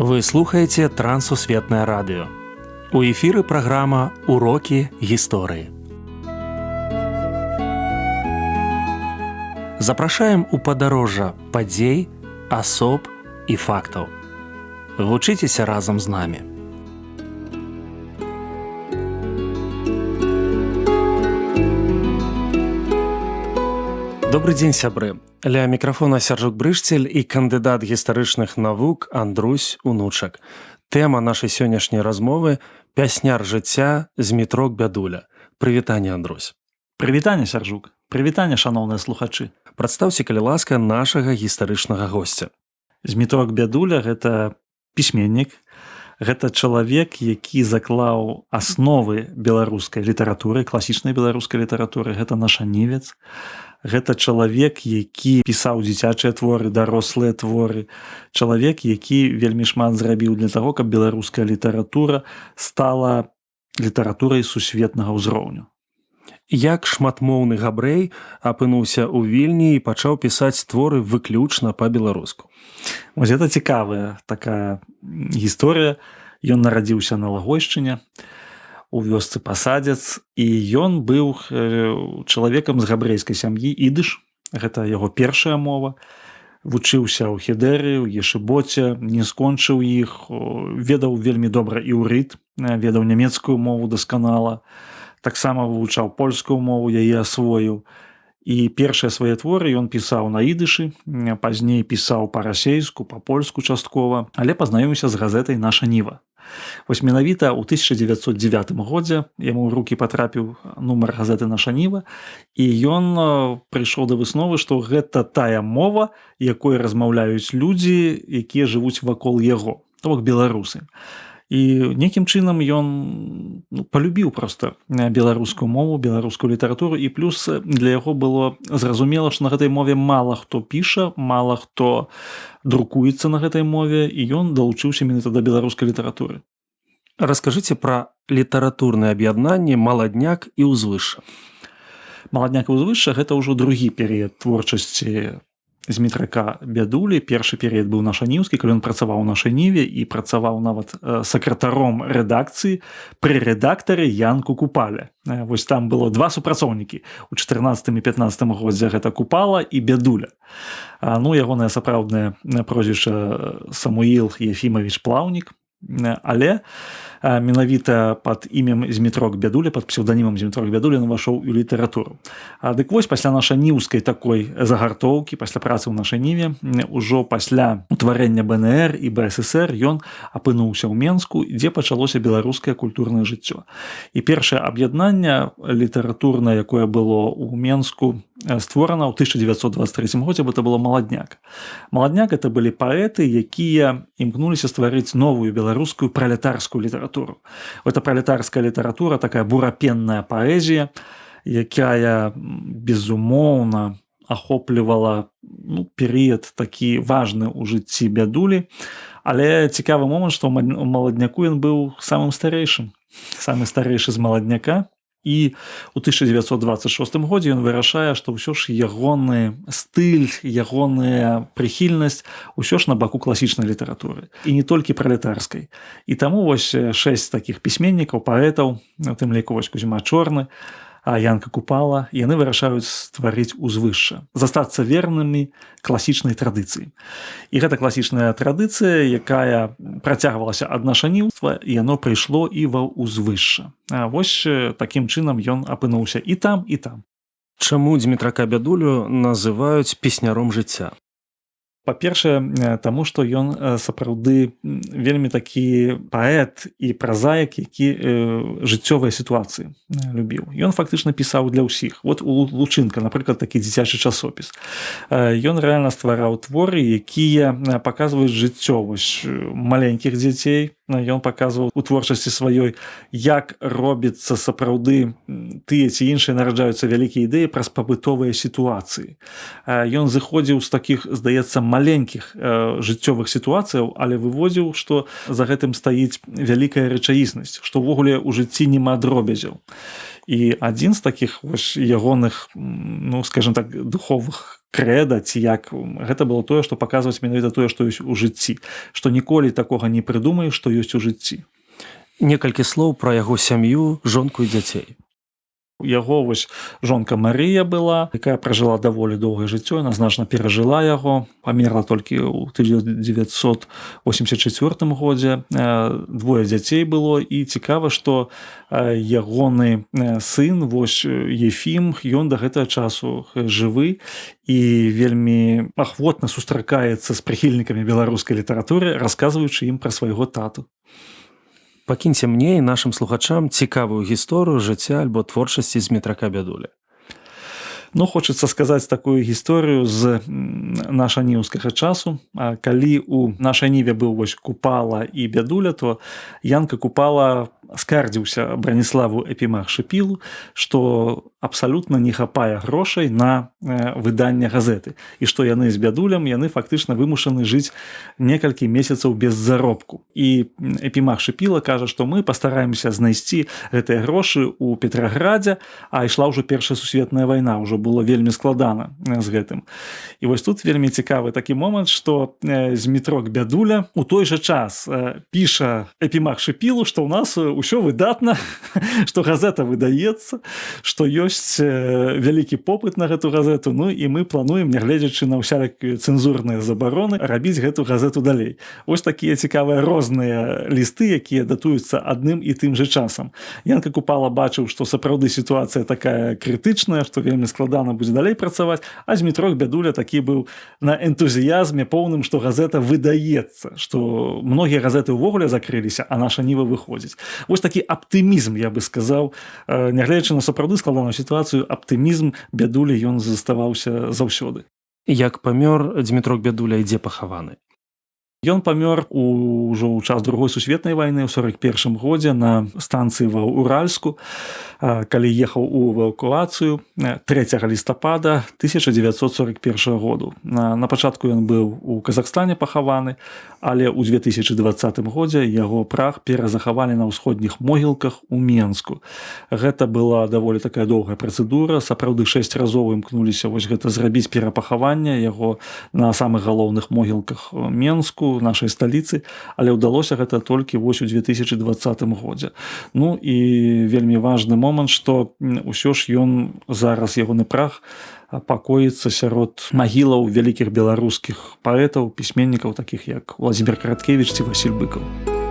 Вы слухаеце Трансусветнае радыё. У эфіры праграма «Урокі гісторыі». Запрашаем у падарожжа падзей, асоб і фактаў. Вучыцеся разам з намі. Добрый дзень, сябры. Ля мікрафона Сяржук Брышцель і кандыдат гістарычных навук Андрусь Унучак. Тэма нашай сённяшняй размовы – пясняр жыцця Змітрок Бядуля. Прывітанне, Андрусь. Прывітанне, Сяржук. Прывітанне, шаноўныя слухачы. Прадстаўце, калі ласка, нашага гістарычнага госця. Змітрок Бядуля – гэта пісьменнік, гэта чалавек, які заклаў асновы беларускай літаратуры, класічнай беларускай літаратуры, гэта нашанівец. Гэта чалавек, які пісаў дзіцячыя творы, дарослыя творы. Чалавек, які вельмі шмат зрабіў для таго, каб беларуская літаратура стала літаратурай сусветнага ўзроўню. Як шматмоўны габрэй апынуўся ў Вільні і пачаў пісаць творы выключна па-беларуску? Вось гэта цікавая такая гісторыя. Ён нарадзіўся на Лагойшчыне, у вёсцы Пасадзец, і ён быў чалавекам з габрэйскай сям'і, ідыш, гэта яго першая мова, вучыўся ў Хедэры, у Ешыботе, не скончыў іх, ведаў вельмі добра іўрыт, ведаў нямецкую мову дасканала, таксама вывучаў польскую мову, яе асвоіў, і першыя свае творы ён пісаў на ідышы, пазней пісаў па-расейску, па-польску часткова, але пазнаёміўся з газетай «Наша Ніва». Вось менавіта ў 1909 годзе яму ў рукі патрапіў нумар газеты «Наша Ніва», і ён прыйшоў да высновы, што гэта тая мова, якой размаўляюць людзі, якія жывуць вакол яго, то бок беларусы. І нейкім чынам ён палюбіў проста беларускую мову, беларускую літаратуру, і плюс для яго было зразумела, што на гэтай мове мала хто піша, мала хто друкуецца на гэтай мове, і ён далучыўся менавіта да беларускай літаратуры. Раскажыце пра літаратурнае аб'яднанне «Маладняк» і «Узвышша». «Маладняк» і «Узвышша» – гэта ўжо другі перыяд творчасці Змітрака Бядулі. Першы перыяд быў нашаніўскі, калі ён працаваў у нашай Ніве і працаваў нават сакратаром рэдакцыі пры рэдактары Янку Купале. Вось там было два супрацоўнікі. У 14 і 15 годзе гэта Купала і Бядуля. Ягонае сапраўднае прозвішча Самуіл Ефімавіч Плаўнік, але менавіта пад імем Змітрок Бядуля, пад псеўданімам Змітрок Бядуля увайшоў у літаратуру. Дык вось пасля нашаніўскай такой загартоўкі, пасля працы ў нашай Ніве, ужо пасля утварэння БНР і БССР ён апынуўся ў Менску, дзе пачалося беларускае культурнае жыццё. І першае аб'яднанне літаратурнае, якое было ў Менску створана ў 1923 годзе, гэта было «Маладняк». «Маладняк» это былі паэты, якія імкнуліся стварыць новую беларускую пралетарскую літаратуру. Это пралетарская літаратура, такая бурапенная паэзія, якая безумоўна ахоплівала перыяд такі важны ў жыцці Бядулі, але цікавы момант, што ў «Маладняку» ён быў самым старэйшым, самы старэйшы з «Маладняка». І ў 1926 годзе ён вырашае, што ўсё ж ягоны стыль, ягоная прыхільнасць усё ж на баку класічнай літаратуры. І не толькі пралетарскай. І таму вось 6 такіх пісьменнікаў, паэтаў, у тым ліку вось Кузьма Чорны, Янка Купала, яны вырашаюць стварыць «Узвышша», застацца вернымі класічнай традыцыі. І гэта класічная традыцыя, якая працягвалася ад нашаніўства, і яно прыйшло і ва «Узвышша». Вось такім чынам ён апынуўся і там, і там. Чаму Змітрака Бядулю называюць песняром жыцця? Па-першае, таму што ён сапраўды вельмі такі паэт і празаік, які жыццёвыя сітуацыі любіў. Ён фактычна пісаў для ўсіх. Вот у Лучынка, напрыклад, такі дзіцячы часопіс. Ён рэальна ствараў творы, якія паказваюць жыццё маленькіх дзяцей. Ён паказваў у творчасці сваёй, як робіцца сапраўды тыя ці іншыя нараджаюцца вялікія ідэі праз пабытовыя сітуацыі. Ён зыходзіў з такіх, здаецца, маленькіх жыццёвых сітуацыяў, але выводзіў, што за гэтым стаіць вялікая рэчаіснасць, што ўвогуле ў жыцці няма дробязяў. І адзін з такіх ягоных, скажем так, духовых крэда ці як гэта было тое, што паказваць менавіта тое, што ёсць у жыцці, што ніколі такога не прыдумаеш, што ёсць у жыцці. Некалькі слоў пра яго сям'ю, жонку і дзяцей. У яго вось жонка Марыя была, якая пражыла даволі доўгае жыццё, яна значна перажыла яго, памерла толькі ў 1984 годзе. Двое дзяцей было, і цікава, што ягоны сын, вось Ефім, ён да гэтага часу жывы і вельмі ахвотна сустракаецца з прыхільнікамі беларускай літаратуры, расказваючы ім пра свайго тату. Пакіньце мне і нашым слухачам цікавую гісторыю жыцця альбо творчасці Змітрака Бядулі. Ну, хочацца сказаць такую гісторыю з нашаніўскага часу. Калі у нашай ніве быў вось Купала і Бядуля, то Янка Купала скардзіўся Браніславу Эпімах-Шыпілу, што абсалютна не хапае грошай на выданне газеты. І што яны з Бядулем, яны фактычна вымушаны жыць некалькі месяцаў без заробку. І Эпімах-Шыпіла кажа, што мы пастараемся знайсці гэтыя грошы ў Петраградзе, а ішла ўжо Першая сусветная вайна, ўжо было вельмі складана з гэтым. І вось тут вельмі цікавы такі момант, што Змітрок Бядуля у той жа час піша Эпімах-Шыпілу, што ў нас ўсё выдатна, што газета выдаецца, што ёсць вялікі попыт на гэту газету, ну і мы плануем, нягледзячы на ўсялякія цэнзурныя забароны, рабіць гэту газету далей. Вось такія цікавыя розныя лісты, якія датуюцца адным і тым жа часам. Янка Купала бачыў, што сапраўды сітуацыя такая крытычная, што вельмі складана будзе далей працаваць, а Змітрок Бядуля такі быў на энтузіязме поўным, што газета выдаецца, што многія газеты ўвогуле закрыліся, а наша ніва выходзіць. Вось такі аптымізм, я бы сказаў, нягледзячы на сапраўды складаную сітуацыю, аптымізм Бядулі ён заставаўся заўсёды. Як памёр Змітрок Бядуля і дзе пахаваны? Ён памёр ўжо ў час Другой сусветнай вайны ў 41 годзе на станцыі ва Уральску, калі ехаў у эвакуацыю 3 лістапада 1941 году. На пачатку ён быў у Казахстане пахаваны, але ў 2020 годзе яго прах перазахавалі на ўсходніх могілках у Менску. Гэта была даволі такая доўгая працэдура, сапраўды 6 разоў імкнуліся вось гэта зрабіць перапахаванне яго на самых галоўных могілках Менску, нашай сталіцы, але ўдалося гэта толькі вось у 2020 годзе. Ну і вельмі важны момант, што ўсё ж ён зараз, ягоны прах, пакоіцца сярод магілаў вялікіх беларускіх паэтаў, пісьменнікаў, такіх як Уладзімір Караткевіч ці Васіль Быкаў.